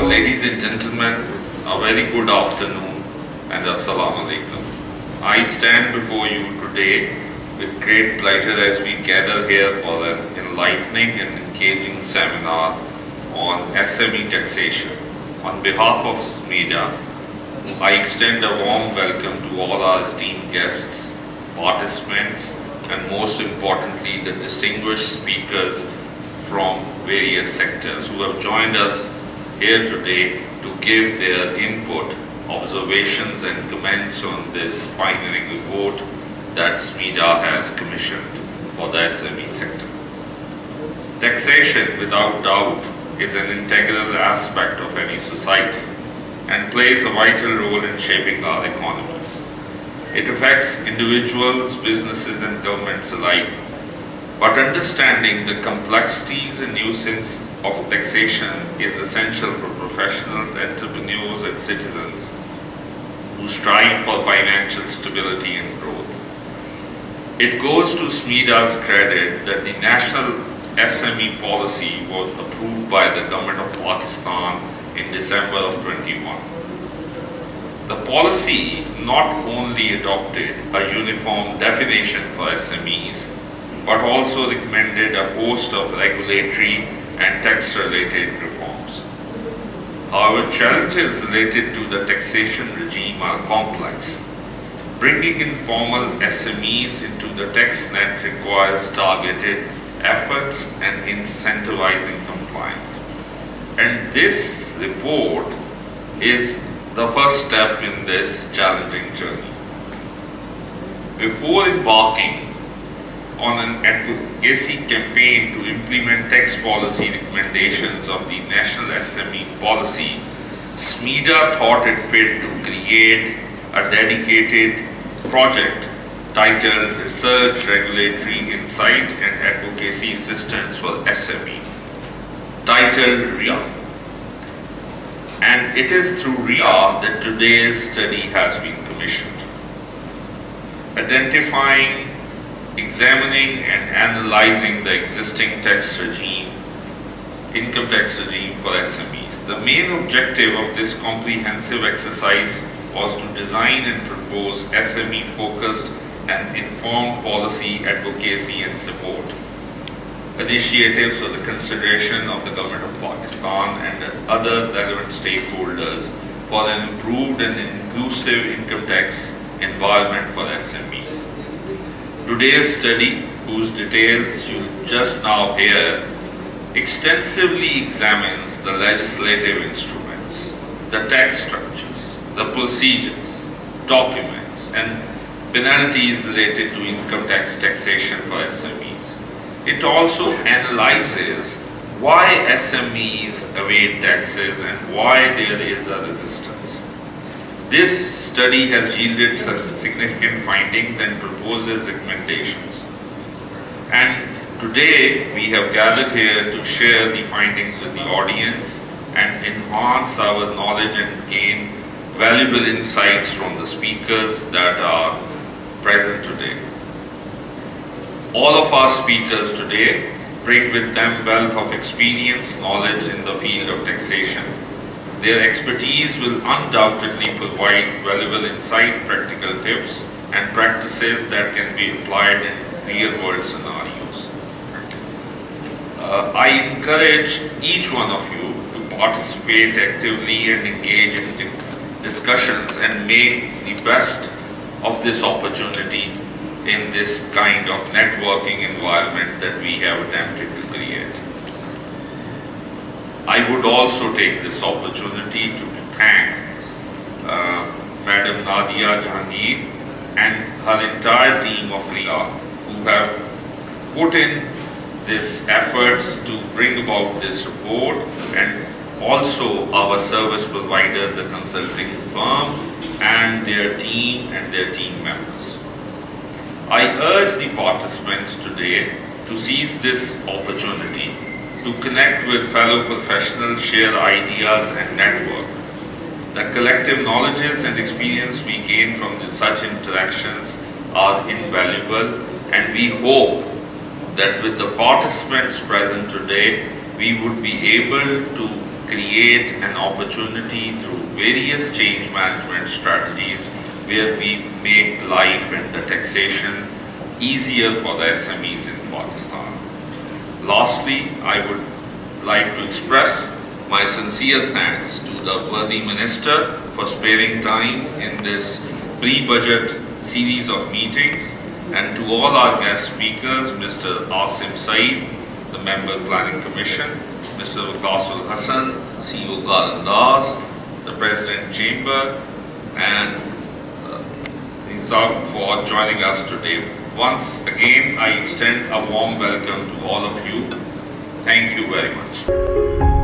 Ladies and gentlemen, a very good afternoon and Assalamu alaikum. I stand before you today with great pleasure as we gather here for an enlightening and engaging seminar on SME taxation. On behalf of SMEDA, I extend a warm welcome to all our esteemed guests, participants, and most importantly, the distinguished speakers from various sectors who have joined us here today to give their input, observations and comments on this pioneering report that SMEDA has commissioned for the SME sector. Taxation, without doubt, is an integral aspect of any society and plays a vital role in shaping our economies. It affects individuals, businesses and governments alike, but understanding the complexities and nuisance of taxation is essential for professionals, entrepreneurs and citizens who strive for financial stability and growth. It goes to SMEDA's credit that the national SME policy was approved by the government of Pakistan in December of 21. The policy not only adopted a uniform definition for SMEs, but also recommended a host of regulatory and tax-related reforms. However, challenges related to the taxation regime are complex. Bringing in formal SMEs into the tax net requires targeted efforts and incentivizing compliance. And this report is the first step in this challenging journey. Before embarking on an advocacy campaign to implement tax policy recommendations of the National SME policy, SMEDA thought it fit to create a dedicated project titled Research, Regulatory Insight and Advocacy Assistance for SME, titled RRIA. And it is through RRIA that today's study has been commissioned. Identifying, examining and analyzing the existing tax regime, income tax regime for SMEs. The main objective of this comprehensive exercise was to design and propose SME-focused and informed policy, advocacy and support initiatives for the consideration of the government of Pakistan and other relevant stakeholders for an improved and inclusive income tax environment for SMEs. Today's study, whose details you just now hear, extensively examines the legislative instruments, the tax structures, the procedures, documents, and penalties related to income tax taxation for SMEs. It also analyzes why SMEs evade taxes and why there is a resistance. This study has yielded some significant findings and proposes recommendations. And today we have gathered here to share the findings with the audience and enhance our knowledge and gain valuable insights from the speakers that are present today. All of our speakers today bring with them wealth of experience, knowledge in the field of taxation. Their expertise will undoubtedly provide valuable insight, practical tips, and practices that can be applied in real-world scenarios. I encourage each one of you to participate actively and engage in discussions and make the best of this opportunity in this kind of networking environment that we have attempted to create. I would also take this opportunity to thank Madam Nadia Jahangir and her entire team of RRIA who have put in this efforts to bring about this report, and also our service provider, the consulting firm, and their team members. I urge the participants today to seize this opportunity to connect with fellow professionals, share ideas and network. The collective knowledges and experience we gain from such interactions are invaluable, and we hope that with the participants present today, we would be able to create an opportunity through various change management strategies where we make life and the taxation easier for the SMEs in Pakistan. Lastly, I would like to express my sincere thanks to the worthy Minister for sparing time in this pre-budget series of meetings, and to all our guest speakers, Mr. Asim Saeed, the Member Planning Commission, Mr. Waqasul Hassan, CEO Galandas, the President Chamber, and Nizam for joining us today. Once again, I extend a warm welcome to all of you. Thank you very much.